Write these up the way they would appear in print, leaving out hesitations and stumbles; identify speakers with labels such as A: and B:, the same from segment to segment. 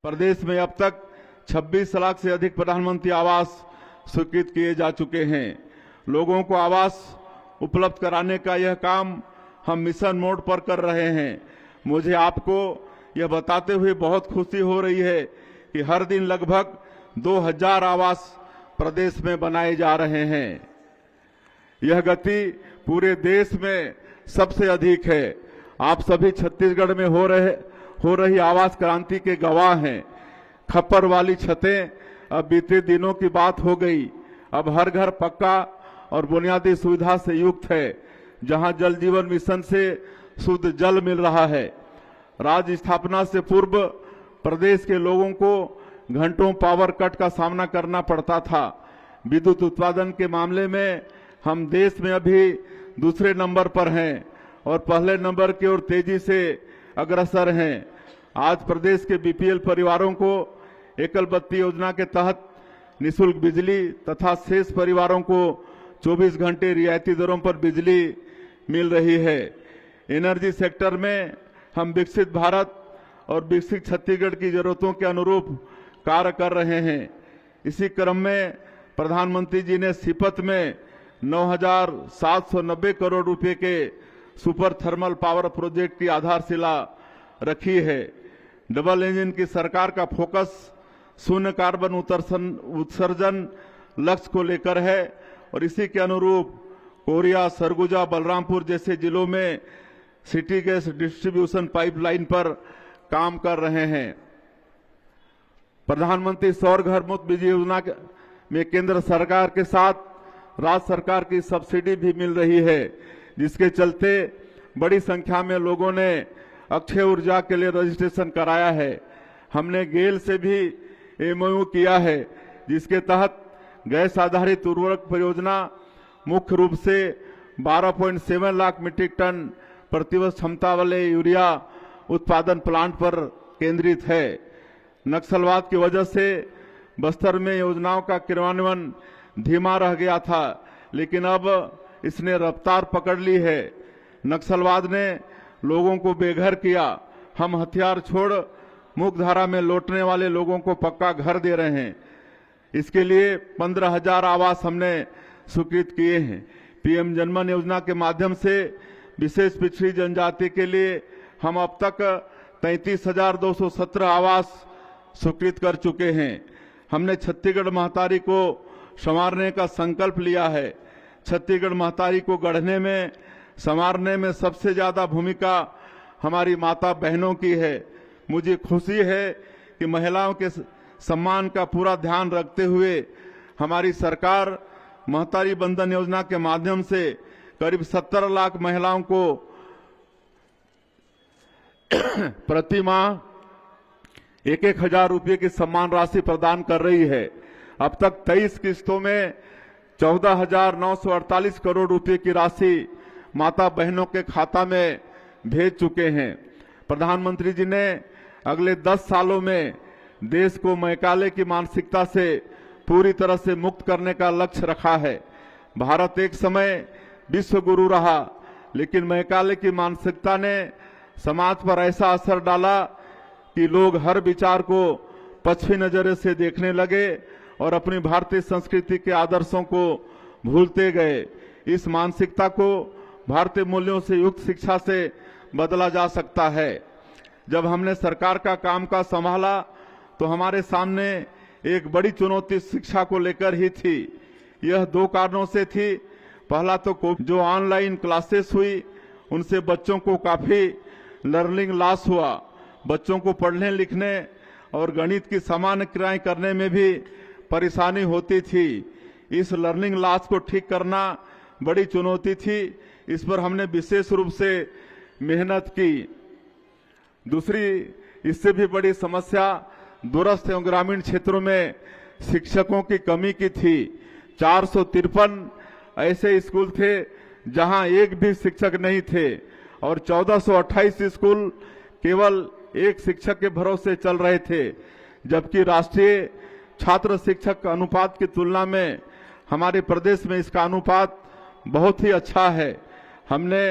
A: प्रदेश में अब तक 26 लाख से अधिक प्रधानमंत्री आवास स्वीकृत किए जा चुके हैं। लोगों को आवास उपलब्ध कराने का यह काम हम मिशन मोड पर कर रहे हैं। मुझे आपको यह बताते हुए बहुत खुशी हो रही है कि हर दिन लगभग 2000 आवास प्रदेश में बनाए जा रहे हैं। यह गति पूरे देश में सबसे अधिक है। आप सभी छत्तीसगढ़ में हो रही आवास क्रांति के गवाह हैं। खप्पर वाली छतें अब बीते दिनों की बात हो गई। अब हर घर पक्का और बुनियादी सुविधा से युक्त है, जहां जल जीवन मिशन से शुद्ध जल मिल रहा है। राज्य स्थापना से पूर्व प्रदेश के लोगों को घंटों पावर कट का सामना करना पड़ता था। विद्युत उत्पादन के मामले में हम देश में अभी दूसरे नंबर पर हैं और पहले नंबर की ओर तेजी से अग्रसर हैं। आज प्रदेश के बीपीएल परिवारों को एकल बत्ती योजना के तहत निःशुल्क बिजली तथा शेष परिवारों को 24 घंटे रियायती दरों पर बिजली मिल रही है। एनर्जी सेक्टर में हम विकसित भारत और विकसित छत्तीसगढ़ की जरूरतों के अनुरूप कार्य कर रहे हैं। इसी क्रम में प्रधानमंत्री जी ने सीपत में 9,790 करोड़ रुपए के सुपर थर्मल पावर प्रोजेक्ट की आधारशिला रखी है। डबल इंजन की सरकार का फोकस शून्य कार्बन उत्सर्जन लक्ष्य को लेकर है और इसी के अनुरूप कोरिया, सरगुजा, बलरामपुर जैसे जिलों में सिटी गैस डिस्ट्रीब्यूशन पाइपलाइन पर काम कर रहे हैं। प्रधानमंत्री सौर घर मुफ्त बिजली योजना में केंद्र सरकार के साथ राज्य सरकार की सब्सिडी भी मिल रही है, जिसके चलते बड़ी संख्या में लोगों ने अक्षय ऊर्जा के लिए रजिस्ट्रेशन कराया है। हमने गेल से भी एमओयू किया है, जिसके तहत गैस आधारित उर्वरक परियोजना मुख्य रूप से 12.7 लाख मीट्रिक टन प्रतिवर्ष क्षमता वाले यूरिया उत्पादन प्लांट पर केंद्रित है। नक्सलवाद की वजह से बस्तर में योजनाओं का क्रियान्वयन धीमा रह गया था, लेकिन अब इसने रफ्तार पकड़ ली है। नक्सलवाद ने लोगों को बेघर किया। हम हथियार छोड़ मुख्यधारा में लौटने वाले लोगों को पक्का घर दे रहे हैं। इसके लिए 15,000 आवास हमने स्वीकृत किए हैं। पीएम जनमन योजना के माध्यम से विशेष पिछड़ी जनजाति के लिए हम अब तक 33,217 आवास स्वीकृत कर चुके हैं। हमने छत्तीसगढ़ महतारी को संवारने का संकल्प लिया है। छत्तीसगढ़ महतारी को गढ़ने में, संवारने में सबसे ज्यादा भूमिका हमारी माता बहनों की है। मुझे खुशी है कि महिलाओं के सम्मान का पूरा ध्यान रखते हुए हमारी सरकार महतारी बंधन योजना के माध्यम से करीब 70 लाख महिलाओं को प्रति माह 1,000 रुपये की सम्मान राशि प्रदान कर रही है। अब तक 23 किस्तों में 14,948 करोड़ रुपए की राशि माता बहनों के खाता में भेज चुके हैं। प्रधानमंत्री जी ने अगले 10 सालों में देश को मैकाले की मानसिकता से पूरी तरह से मुक्त करने का लक्ष्य रखा है। भारत एक समय विश्व गुरु रहा, लेकिन मैकाले की मानसिकता ने समाज पर ऐसा असर डाला कि लोग हर विचार को पश्चिमी नजरिए से देखने लगे और अपनी भारतीय संस्कृति के आदर्शों को भूलते गए। इस मानसिकता को भारतीय मूल्यों से युक्त शिक्षा से बदला जा सकता है। जब हमने सरकार का कामकाज संभाला तो हमारे सामने एक बड़ी चुनौती शिक्षा को लेकर ही थी। यह 2 कारणों से थी। पहला तो जो ऑनलाइन क्लासेस हुई उनसे बच्चों को काफी लर्निंग लॉस हुआ। बच्चों को पढ़ने लिखने और गणित की सामान्य क्रियाएं करने में भी परेशानी होती थी। इस लर्निंग लॉस को ठीक करना बड़ी चुनौती थी। इस पर हमने विशेष रूप से मेहनत की। दूसरी इससे भी बड़ी समस्या दूरस्थ एवं ग्रामीण क्षेत्रों में शिक्षकों की कमी की थी। 453 ऐसे स्कूल थे जहां एक भी शिक्षक नहीं थे और 1428 स्कूल केवल एक शिक्षक के भरोसे चल रहे थे, जबकि राष्ट्रीय छात्र शिक्षक अनुपात की तुलना में हमारे प्रदेश में इसका अनुपात बहुत ही अच्छा है। हमने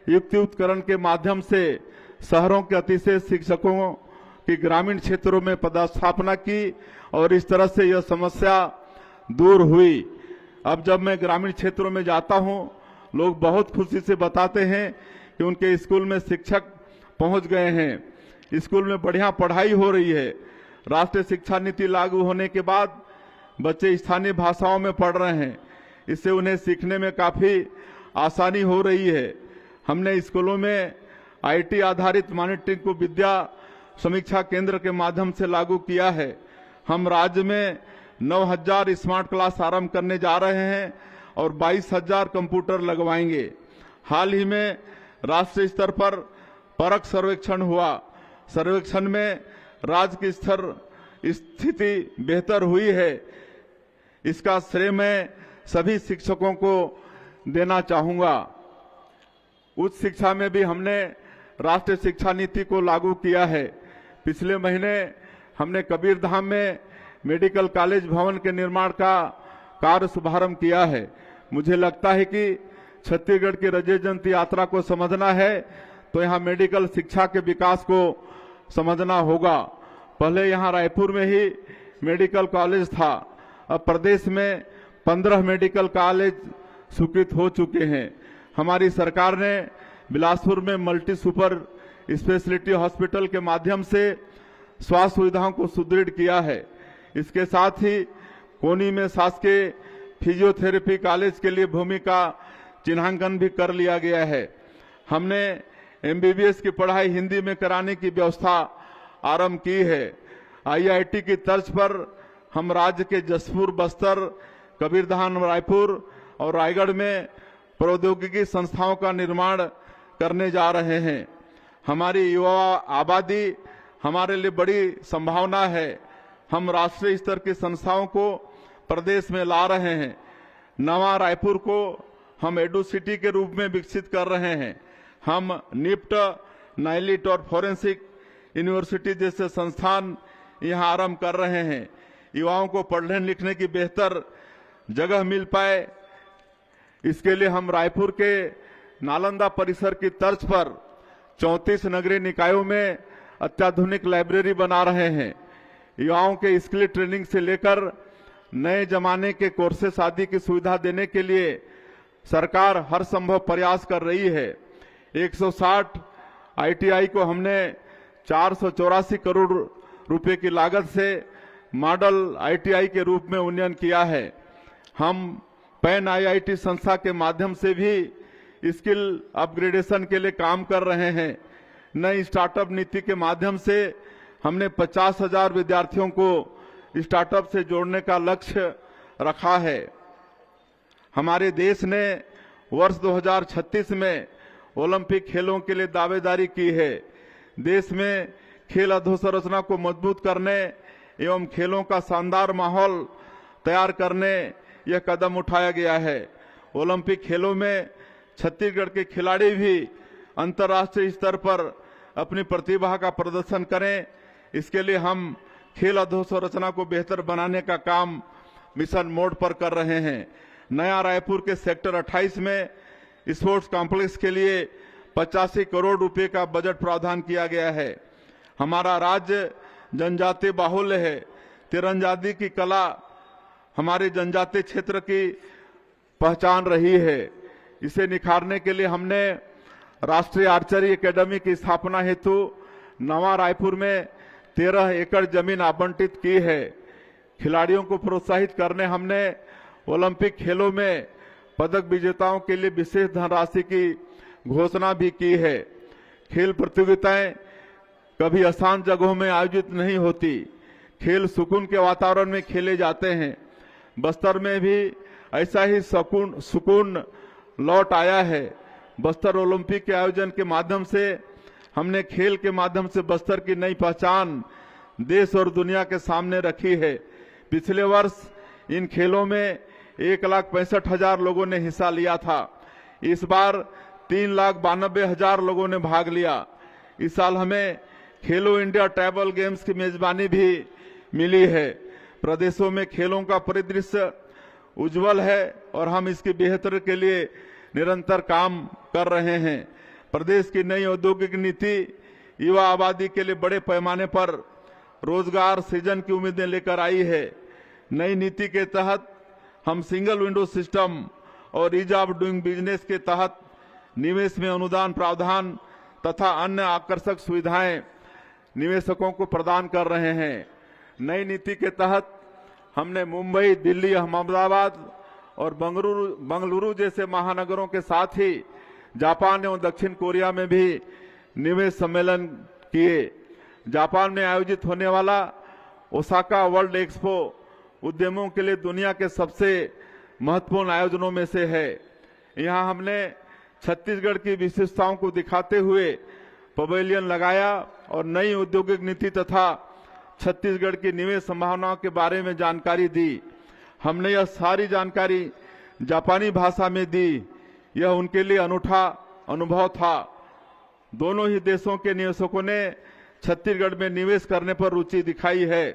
A: युक्तियुक्तकरण के माध्यम से शहरों के अतिशय शिक्षकों कि ग्रामीण क्षेत्रों में पदस्थापना की और इस तरह से यह समस्या दूर हुई। अब जब मैं ग्रामीण क्षेत्रों में जाता हूं, लोग बहुत खुशी से बताते हैं कि उनके स्कूल में शिक्षक पहुंच गए हैं, स्कूल में बढ़िया पढ़ाई हो रही है। राष्ट्रीय शिक्षा नीति लागू होने के बाद बच्चे स्थानीय भाषाओं में पढ़ रहे हैं, इससे उन्हें सीखने में काफी आसानी हो रही है। हमने स्कूलों में IT आधारित मॉनिटरिंग को विद्या समीक्षा केंद्र के माध्यम से लागू किया है। हम राज्य में 9,000 स्मार्ट क्लास आरंभ करने जा रहे हैं और 22,000 कंप्यूटर लगवाएंगे। हाल ही में राष्ट्रीय स्तर पर परख सर्वेक्षण हुआ। सर्वेक्षण में राज्य की स्थिति बेहतर हुई है। इसका श्रेय मैं सभी शिक्षकों को देना चाहूंगा। उच्च शिक्षा में भी हमने राष्ट्रीय शिक्षा नीति को लागू किया है। पिछले महीने हमने कबीरधाम में मेडिकल कॉलेज भवन के निर्माण का कार्य शुभारंभ किया है। मुझे लगता है कि छत्तीसगढ़ की रजय जयंती यात्रा को समझना है तो यहाँ मेडिकल शिक्षा के विकास को समझना होगा। पहले यहाँ रायपुर में ही मेडिकल कॉलेज था, अब प्रदेश में 15 मेडिकल कॉलेज स्वीकृत हो चुके हैं। हमारी सरकार ने बिलासपुर में मल्टी सुपर स्पेशलिटी हॉस्पिटल के माध्यम से स्वास्थ्य सुविधाओं को सुदृढ़ किया है। इसके साथ ही कोनी में शासकीय फिजियोथेरेपी कॉलेज के लिए भूमि का चिन्हांकन भी कर लिया गया है। हमने MBBS की पढ़ाई हिंदी में कराने की व्यवस्था आरंभ की है। IIT की तर्ज पर हम राज्य के जसपुर, बस्तर, कबीरधाम, रायपुर और रायगढ़ में प्रौद्योगिकी संस्थाओं का निर्माण करने जा रहे हैं। हमारी युवा आबादी हमारे लिए बड़ी संभावना है। हम राष्ट्रीय स्तर की संस्थाओं को प्रदेश में ला रहे हैं। नवा रायपुर को हम एडू सिटी के रूप में विकसित कर रहे हैं। हम निफ्ट, नाइलिट और फोरेंसिक यूनिवर्सिटी जैसे संस्थान यहां आरंभ कर रहे हैं। युवाओं को पढ़ने लिखने की बेहतर जगह मिल पाए, इसके लिए हम रायपुर के नालंदा परिसर की तर्ज पर 34 नगरीय निकायों में अत्याधुनिक लाइब्रेरी बना रहे हैं। युवाओं के स्किल ट्रेनिंग से लेकर नए जमाने के कोर्सेस आदि की सुविधा देने के लिए सरकार हर संभव प्रयास कर रही है। 160 ITI को हमने 484 करोड़ रुपए की लागत से मॉडल ITI के रूप में उन्नयन किया है। हम पैन IIT संस्था के माध्यम से भी स्किल अपग्रेडेशन के लिए काम कर रहे हैं। नई स्टार्टअप नीति के माध्यम से हमने 50,000 विद्यार्थियों को स्टार्टअप से जोड़ने का लक्ष्य रखा है। हमारे देश ने वर्ष 2036 में ओलंपिक खेलों के लिए दावेदारी की है। देश में खेल अधोसंरचना को मजबूत करने एवं खेलों का शानदार माहौल तैयार करने यह कदम उठाया गया है। ओलंपिक खेलों में छत्तीसगढ़ के खिलाड़ी भी अंतर्राष्ट्रीय स्तर पर अपनी प्रतिभा का प्रदर्शन करें, इसके लिए हम खेल अधोसंरचना को बेहतर बनाने का काम मिशन मोड पर कर रहे हैं। नया रायपुर के सेक्टर 28 में स्पोर्ट्स कॉम्प्लेक्स के लिए 85 करोड़ रुपए का बजट प्रावधान किया गया है। हमारा राज्य जनजातीय बाहुल्य है। तीरंदाजी की कला हमारे जनजातीय क्षेत्र की पहचान रही है। इसे निखारने के लिए हमने राष्ट्रीय आर्चरी एकेडमी की स्थापना हेतु नवा रायपुर में 13 एकड़ जमीन आवंटित की है। खिलाड़ियों को प्रोत्साहित करने हमने ओलंपिक खेलों में पदक विजेताओं के लिए विशेष धनराशि की घोषणा भी की है। खेल प्रतियोगिताएं कभी आसान जगहों में आयोजित नहीं होती। खेल सुकून के वातावरण में खेले जाते हैं। बस्तर में भी ऐसा ही सुकून लौट आया है। बस्तर ओलंपिक के आयोजन के माध्यम से हमने खेल के माध्यम से बस्तर की नई पहचान देश और दुनिया के सामने रखी है। पिछले वर्ष इन खेलों में 1,65,000 लोगों ने हिस्सा लिया था। इस बार 3,92,000 लोगों ने भाग लिया। इस साल हमें खेलो इंडिया ट्राइबल गेम्स की मेजबानी भी मिली है। प्रदेशों में खेलों का परिदृश्य उज्जवल है और हम इसकी बेहतरी के लिए निरंतर काम कर रहे हैं। प्रदेश की नई औद्योगिक नीति युवा आबादी के लिए बड़े पैमाने पर रोजगार सृजन की उम्मीदें लेकर आई है। नई नीति के तहत हम सिंगल विंडो सिस्टम और ईज ऑफ डूइंग बिजनेस के तहत निवेश में अनुदान प्रावधान तथा अन्य आकर्षक सुविधाएं निवेशकों को प्रदान कर रहे हैं। नई नीति के तहत हमने मुंबई, दिल्ली, अहमदाबाद और बंगलुरु जैसे महानगरों के साथ ही जापान एवं दक्षिण कोरिया में भी निवेश सम्मेलन किए। जापान में आयोजित होने वाला ओसाका वर्ल्ड एक्सपो उद्यमों के लिए दुनिया के सबसे महत्वपूर्ण आयोजनों में से है। यहां हमने छत्तीसगढ़ की विशेषताओं को दिखाते हुए पवेलियन लगाया और नई औद्योगिक नीति तथा छत्तीसगढ़ की निवेश संभावनाओं के बारे में जानकारी दी। हमने यह सारी जानकारी जापानी भाषा में दी। यह उनके लिए अनूठा अनुभव था। दोनों ही देशों के निवेशकों ने छत्तीसगढ़ में निवेश करने पर रुचि दिखाई है।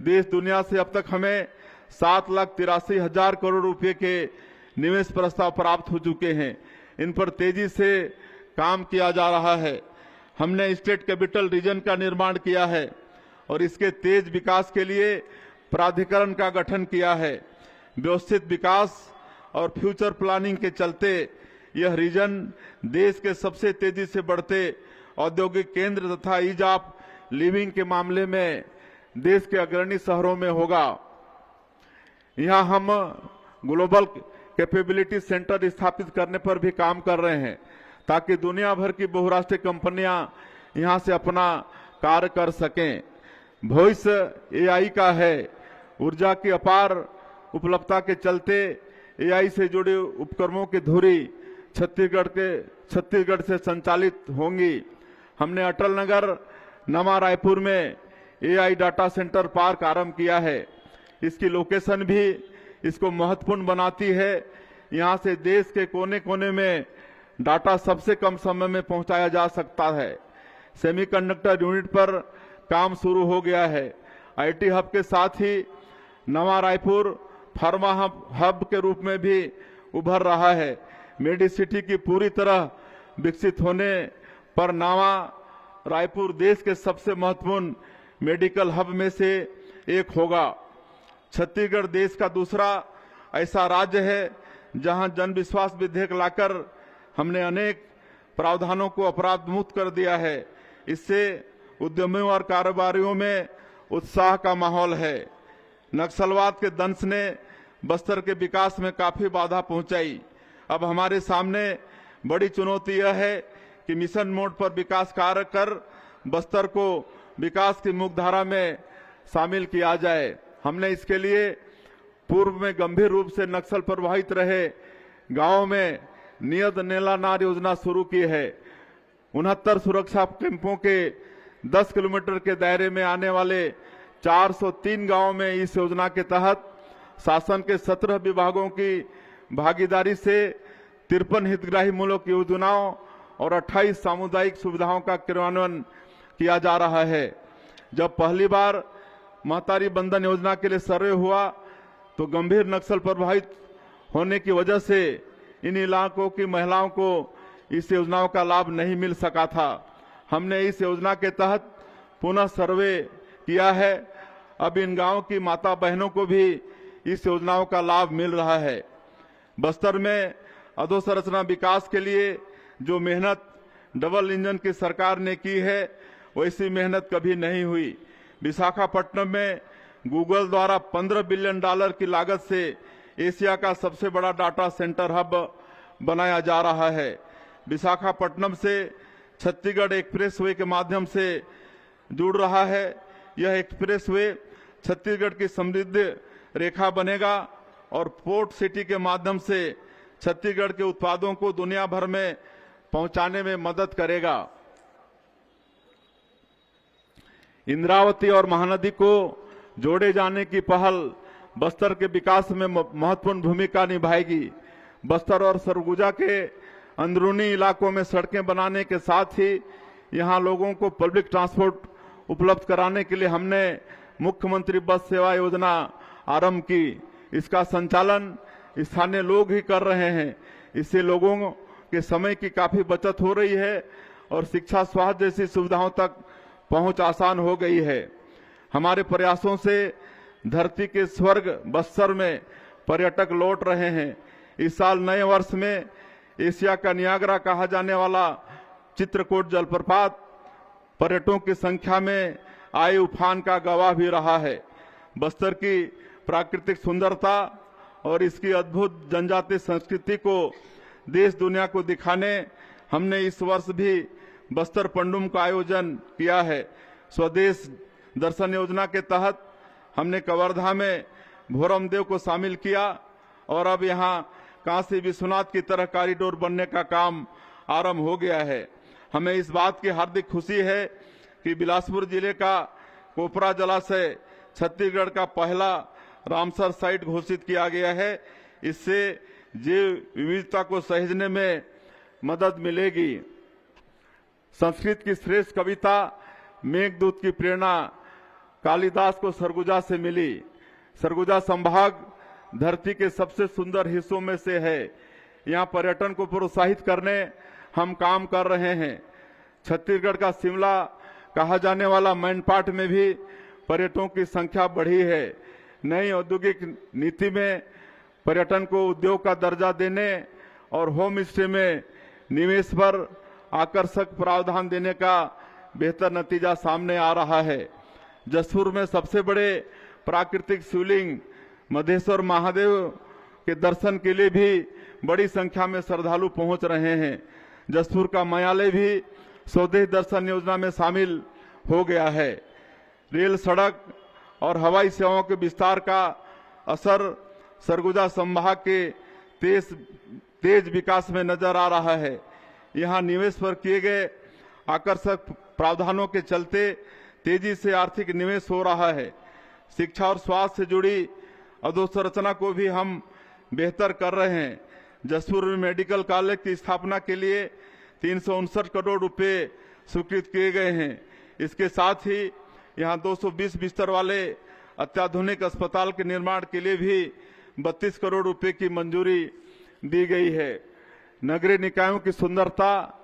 A: देश दुनिया से अब तक हमें 7,83,000 करोड़ रुपए के निवेश प्रस्ताव प्राप्त हो चुके हैं। इन पर तेजी से काम किया जा रहा है। हमने स्टेट कैपिटल रीजन का निर्माण किया है और इसके तेज विकास के लिए प्राधिकरण का गठन किया है। व्यवस्थित विकास और फ्यूचर प्लानिंग के चलते यह रीजन देश के सबसे तेजी से बढ़ते औद्योगिक केंद्र तथा ईज ऑफ लिविंग के मामले में देश के अग्रणी शहरों में होगा। यहां हम ग्लोबल कैपेबिलिटी सेंटर स्थापित करने पर भी काम कर रहे हैं ताकि दुनिया भर की बहुराष्ट्रीय कंपनियां यहां से अपना कार्य कर सकें। भविष्य एआई का है। ऊर्जा की अपार उपलब्धता के चलते एआई से जुड़े उपकरणों की धुरी छत्तीसगढ़ से संचालित होंगी। हमने अटल नगर नवा रायपुर में एआई डाटा सेंटर पार्क आरंभ किया है। इसकी लोकेशन भी इसको महत्वपूर्ण बनाती है। यहां से देश के कोने कोने में डाटा सबसे कम समय में पहुंचाया जा सकता है। सेमीकंडक्टर यूनिट पर काम शुरू हो गया है। आईटी हब के साथ ही नवा रायपुर फार्मा हब के रूप में भी उभर रहा है। मेडिसिटी की पूरी तरह विकसित होने पर नवा रायपुर देश के सबसे महत्वपूर्ण मेडिकल हब में से एक होगा। छत्तीसगढ़ देश का दूसरा ऐसा राज्य है जहां जन विश्वास विधेयक लाकर हमने अनेक प्रावधानों को अपराध मुक्त कर दिया है। इससे उद्यमियों और कारोबारियों में उत्साह का माहौल है। नक्सलवाद के दंश ने बस्तर के विकास में काफी बाधा पहुंचाई। अब हमारे सामने बड़ी चुनौती यह है कि मिशन मोड पर विकास कार्य कर बस्तर को विकास की मुख्यधारा में शामिल किया जाए। हमने इसके लिए पूर्व में गंभीर रूप से नक्सल प्रभावित रहे गांवों में नियत नेला नार योजना शुरू की है। 69 सुरक्षा कैंपों के 10 किलोमीटर के दायरे में आने वाले 403 गांवों में इस योजना के तहत शासन के 17 विभागों की भागीदारी से 53 हितग्राही मूलक योजनाओं और 28 सामुदायिक सुविधाओं का क्रियान्वयन किया जा रहा है। जब पहली बार महतारी बंधन योजना के लिए सर्वे हुआ तो गंभीर नक्सल प्रभावित होने की वजह से इन इलाकों की महिलाओं को इस योजनाओं का लाभ नहीं मिल सका था। हमने इस योजना के तहत पुनः सर्वे किया है। अब इन गांवों की माता बहनों को भी इस योजनाओं का लाभ मिल रहा है। बस्तर में अधोसंरचना विकास के लिए जो मेहनत डबल इंजन की सरकार ने की है वैसी मेहनत कभी नहीं हुई। विशाखापट्टनम में गूगल द्वारा $15 बिलियन की लागत से एशिया का सबसे बड़ा डाटा सेंटर हब बनाया जा रहा है। विशाखापट्टनम से छत्तीसगढ़ एक्सप्रेसवे के माध्यम से जुड़ रहा है। यह एक्सप्रेसवे छत्तीसगढ़ की समृद्ध रेखा बनेगा और पोर्ट सिटी के माध्यम से छत्तीसगढ़ के उत्पादों को दुनिया भर में पहुंचाने में मदद करेगा। इंद्रावती और महानदी को जोड़े जाने की पहल बस्तर के विकास में महत्वपूर्ण भूमिका निभाएगी। बस्तर और सरगुजा के अंदरूनी इलाकों में सड़कें बनाने के साथ ही यहां लोगों को पब्लिक ट्रांसपोर्ट उपलब्ध कराने के लिए हमने मुख्यमंत्री बस सेवा योजना आरंभ की। इसका संचालन स्थानीय लोग ही कर रहे हैं। इससे लोगों के समय की काफी बचत हो रही है और शिक्षा स्वास्थ्य जैसी सुविधाओं तक पहुंच आसान हो गई है। हमारे प्रयासों से धरती के स्वर्ग बस्तर में पर्यटक लौट रहे हैं। इस साल नए वर्ष में एशिया का नियाग्रा कहा जाने वाला चित्रकूट जलप्रपात पर्यटकों की संख्या में आए उफान का गवाह भी रहा है। बस्तर की प्राकृतिक सुंदरता और इसकी अद्भुत जनजातीय संस्कृति को देश दुनिया को दिखाने हमने इस वर्ष भी बस्तर पंडुम का आयोजन किया है। स्वदेश दर्शन योजना के तहत हमने कवर्धा में भोरमदेव को शामिल किया और अब यहाँ काशी विश्वनाथ की तरह कॉरिडोर बनने का काम आरंभ हो गया है। हमें इस बात की हार्दिक खुशी है कि बिलासपुर जिले का कोपरा जलाशय छत्तीसगढ़ का पहला रामसर साइट घोषित किया गया है। इससे जैव विविधता को सहेजने में मदद मिलेगी। संस्कृत की श्रेष्ठ कविता मेघदूत की प्रेरणा कालिदास को सरगुजा से मिली। सरगुजा संभाग धरती के सबसे सुंदर हिस्सों में से है। यहाँ पर्यटन को प्रोत्साहित करने हम काम कर रहे हैं। छत्तीसगढ़ का शिमला कहा जाने वाला मैनपाट में भी पर्यटकों की संख्या बढ़ी है। नई औद्योगिक नीति में पर्यटन को उद्योग का दर्जा देने और होम स्टे में निवेश पर आकर्षक प्रावधान देने का बेहतर नतीजा सामने आ रहा है। जसपुर में सबसे बड़े प्राकृतिक शिवलिंग मधेश्वर महादेव के दर्शन के लिए भी बड़ी संख्या में श्रद्धालु पहुंच रहे हैं। जसपुर का मायालय भी स्वदेश दर्शन योजना में शामिल हो गया है। रेल, सड़क और हवाई सेवाओं के विस्तार का असर सरगुजा संभाग के तेज विकास में नजर आ रहा है। यहाँ निवेश पर किए गए आकर्षक प्रावधानों के चलते तेजी से आर्थिक निवेश हो रहा है। शिक्षा और स्वास्थ्य से जुड़ी अधोसंरचना को भी हम बेहतर कर रहे हैं। जसपुर में मेडिकल कॉलेज की स्थापना के लिए 359 करोड़ रुपए स्वीकृत किए गए हैं। इसके साथ ही यहाँ 220 बिस्तर वाले अत्याधुनिक अस्पताल के निर्माण के लिए भी 32 करोड़ रुपए की मंजूरी दी गई है। नगरीय निकायों की सुंदरता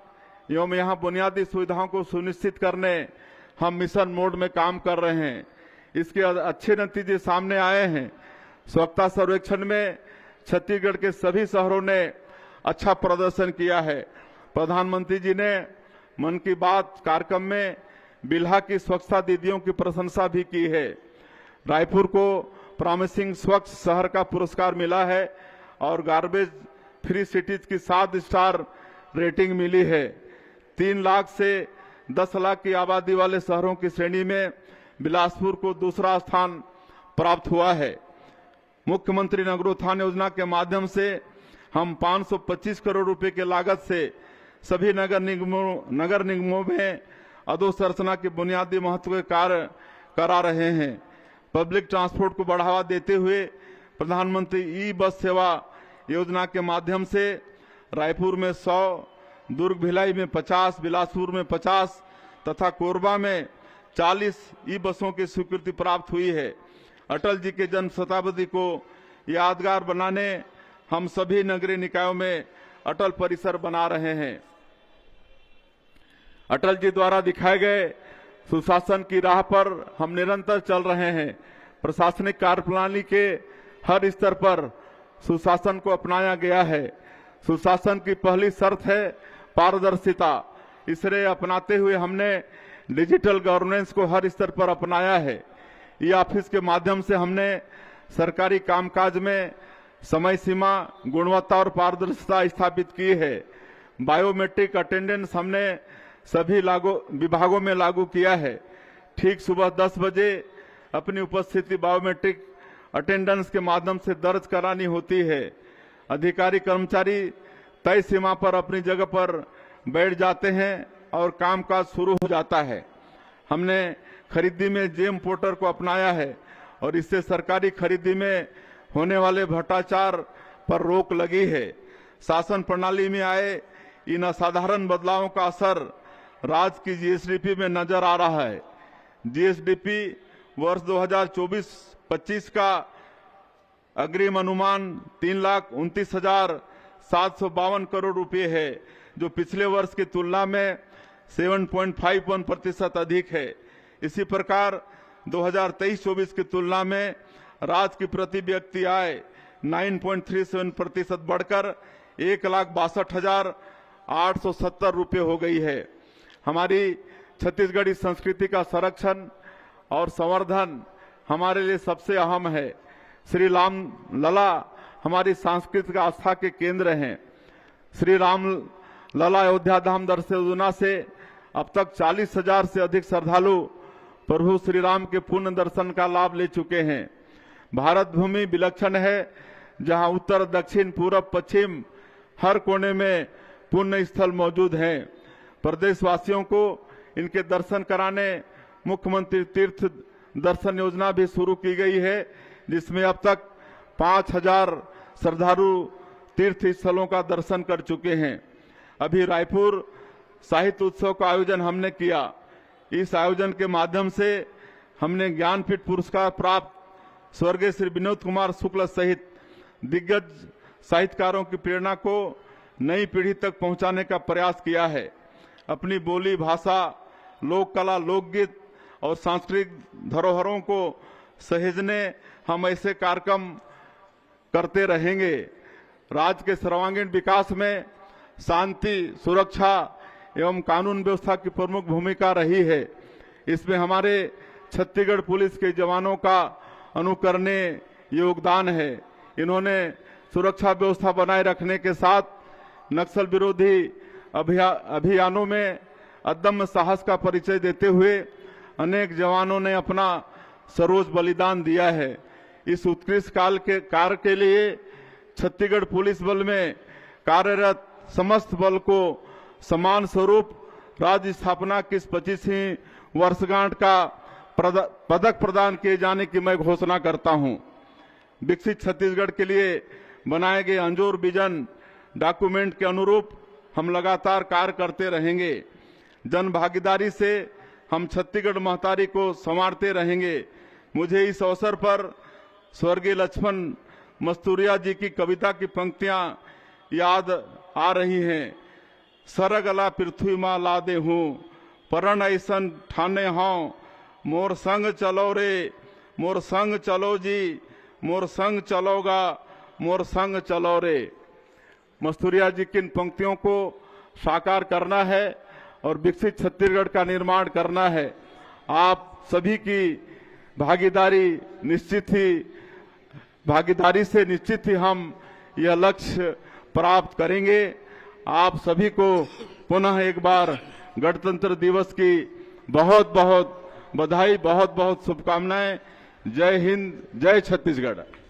A: एवं यहाँ बुनियादी सुविधाओं को सुनिश्चित करने हम मिशन मोड में काम कर रहे हैं। इसके अच्छे नतीजे सामने आए हैं। स्वच्छता सर्वेक्षण में छत्तीसगढ़ के सभी शहरों ने अच्छा प्रदर्शन किया है। प्रधानमंत्री जी ने मन की बात कार्यक्रम में बिल्हा की स्वच्छता दीदियों की प्रशंसा भी की है। रायपुर को प्रॉमिसिंग स्वच्छ शहर का पुरस्कार मिला है और गार्बेज फ्री सिटीज की 7 स्टार रेटिंग मिली है। 3 लाख से 10 लाख की आबादी वाले शहरों की श्रेणी में बिलासपुर को दूसरा स्थान प्राप्त हुआ है। मुख्यमंत्री नगरोत्थान योजना के माध्यम से हम 525 करोड़ रुपए की लागत से सभी नगर निगमों में अधोसंरचना के बुनियादी महत्व के कार्य करा रहे हैं। पब्लिक ट्रांसपोर्ट को बढ़ावा देते हुए प्रधानमंत्री ई बस सेवा योजना के माध्यम से रायपुर में 100, दुर्ग भिलाई में 50, बिलासपुर में 50 तथा कोरबा में 40 ई बसों की स्वीकृति प्राप्त हुई है। अटल जी के जन्म शताब्दी को यादगार बनाने हम सभी नगरीय निकायों में अटल परिसर बना रहे हैं। अटल जी द्वारा दिखाए गए सुशासन की राह पर हम निरंतर चल रहे हैं। प्रशासनिक कार्यप्रणाली के हर स्तर पर सुशासन को अपनाया गया है। सुशासन की पहली शर्त है पारदर्शिता। इसे अपनाते हुए हमने डिजिटल गवर्नेंस को हर स्तर पर अपनाया है। ई ऑफिस के माध्यम से हमने सरकारी कामकाज में समय सीमा, गुणवत्ता और पारदर्शिता स्थापित की है। बायोमेट्रिक अटेंडेंस हमने सभी विभागों में लागू किया है। ठीक सुबह 10 बजे अपनी उपस्थिति बायोमेट्रिक अटेंडेंस के माध्यम से दर्ज करानी होती है। अधिकारी कर्मचारी तय सीमा पर अपनी जगह पर बैठ जाते हैं और कामकाज शुरू हो जाता है। हमने खरीदी में जेम पोर्टर को अपनाया है और इससे सरकारी खरीदी में होने वाले भ्रष्टाचार पर रोक लगी है। शासन प्रणाली में आए इन असाधारण बदलावों का असर राज्य की जीएसडीपी में नजर आ रहा है। जीएसडीपी वर्ष 2024-25 का अग्रिम अनुमान 3,29,752 करोड़ रुपए है, जो पिछले वर्ष की तुलना में 7.51% अधिक है। इसी प्रकार 2023-24 की तुलना में राज्य की प्रति व्यक्ति आय 9.37% बढ़कर 1,62,870 रुपये हो गई है। हमारी छत्तीसगढ़ी संस्कृति का संरक्षण और संवर्धन हमारे लिए सबसे अहम है। श्री राम लला हमारी सांस्कृतिक आस्था के केंद्र हैं। श्री राम लला अयोध्या धाम दर्शन योजना से अब तक 40,000 से अधिक श्रद्धालु प्रभु श्री राम के पुण्य दर्शन का लाभ ले चुके हैं। भारत भूमि विलक्षण है, जहां उत्तर, दक्षिण, पूर्व, पश्चिम हर कोने में पुण्य स्थल मौजूद हैं। प्रदेशवासियों को इनके दर्शन कराने मुख्यमंत्री तीर्थ दर्शन योजना भी शुरू की गई है, जिसमें अब तक 5,000 श्रद्धालु तीर्थ स्थलों का दर्शन कर चुके हैं। अभी रायपुर साहित्य उत्सव का आयोजन हमने किया। इस आयोजन के माध्यम से हमने ज्ञानपीठ पुरस्कार प्राप्त स्वर्गीय श्री विनोद कुमार शुक्ल सहित दिग्गज साहित्यकारों की प्रेरणा को नई पीढ़ी तक पहुंचाने का प्रयास किया है। अपनी बोली, भाषा, लोक कला, लोकगीत और सांस्कृतिक धरोहरों को सहेजने हम ऐसे कार्यक्रम करते रहेंगे। राज्य के सर्वांगीण विकास में शांति, सुरक्षा एवं कानून व्यवस्था की प्रमुख भूमिका रही है। इसमें हमारे छत्तीसगढ़ पुलिस के जवानों का अनुकरणीय योगदान है। इन्होंने सुरक्षा व्यवस्था बनाए रखने के साथ नक्सल विरोधी अभियानों में अदम्य साहस का परिचय देते हुए अनेक जवानों ने अपना सर्वोच्च बलिदान दिया है। इस उत्कृष्ट कार्य के लिए छत्तीसगढ़ पुलिस बल में कार्यरत समस्त बल को समान स्वरूप राज्य स्थापना की 25वीं वर्षगांठ का पदक प्रदान किए जाने की मैं घोषणा करता हूं। विकसित छत्तीसगढ़ के लिए बनाए गए अंजोर विजन डॉक्यूमेंट के अनुरूप हम लगातार कार्य करते रहेंगे। जन भागीदारी से हम छत्तीसगढ़ महतारी को संवारते रहेंगे। मुझे इस अवसर पर स्वर्गीय लक्ष्मण मस्तूरिया जी की कविता की पंक्तियां याद आ रही हैं। सरग अला पृथ्वी माँ लादे हूँ, परण ऐसन ठाने हाउ, मोर संग चलो रे, मोर संग चलो जी, मोर संग चलोगा, मोर संग चलो रे। मस्तूरिया जी की इन पंक्तियों को साकार करना है और विकसित छत्तीसगढ़ का निर्माण करना है। आप सभी की भागीदारी से निश्चित ही हम यह लक्ष्य प्राप्त करेंगे। आप सभी को पुनः एक बार गणतंत्र दिवस की बहुत बहुत बधाई, बहुत बहुत शुभकामनाएं। जय हिंद, जय छत्तीसगढ़।